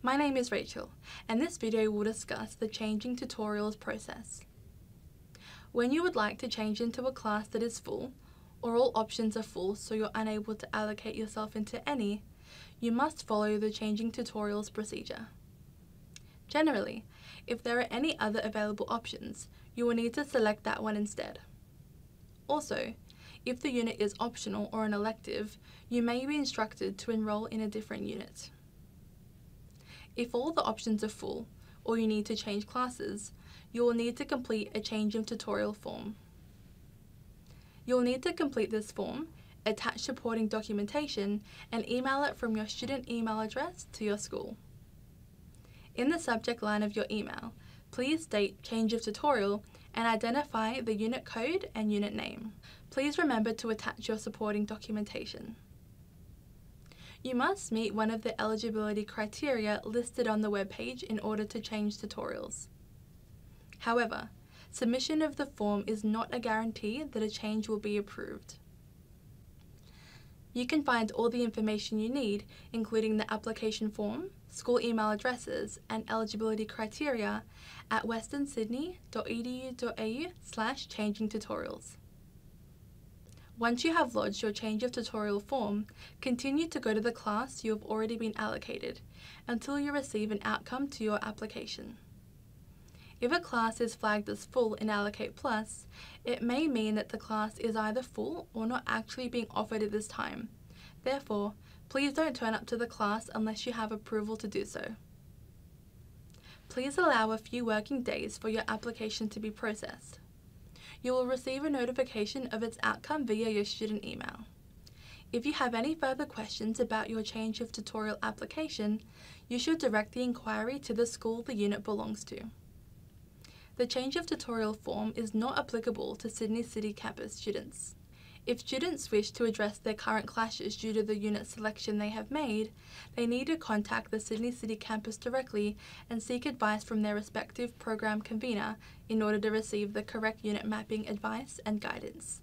My name is Rachel, and this video will discuss the changing tutorials process. When you would like to change into a class that is full, or all options are full so you're unable to allocate yourself into any, you must follow the changing tutorials procedure. Generally, if there are any other available options, you will need to select that one instead. Also, if the unit is optional or an elective, you may be instructed to enroll in a different unit. If all the options are full, or you need to change classes, you will need to complete a change of tutorial form. You will need to complete this form, attach supporting documentation, and email it from your student email address to your school. In the subject line of your email, please state change of tutorial and identify the unit code and unit name. Please remember to attach your supporting documentation. You must meet one of the eligibility criteria listed on the webpage in order to change tutorials. However, submission of the form is not a guarantee that a change will be approved. You can find all the information you need, including the application form, school email addresses, and eligibility criteria at westernsydney.edu.au/changingtutorials. Once you have lodged your change of tutorial form, continue to go to the class you have already been allocated until you receive an outcome to your application. If a class is flagged as full in Allocate Plus, it may mean that the class is either full or not actually being offered at this time. Therefore, please don't turn up to the class unless you have approval to do so. Please allow a few working days for your application to be processed. You will receive a notification of its outcome via your student email. If you have any further questions about your change of tutorial application, you should direct the inquiry to the school the unit belongs to. The change of tutorial form is not applicable to Sydney City campus students. If students wish to address their current clashes due to the unit selection they have made, they need to contact the Sydney City campus directly and seek advice from their respective program convener in order to receive the correct unit mapping advice and guidance.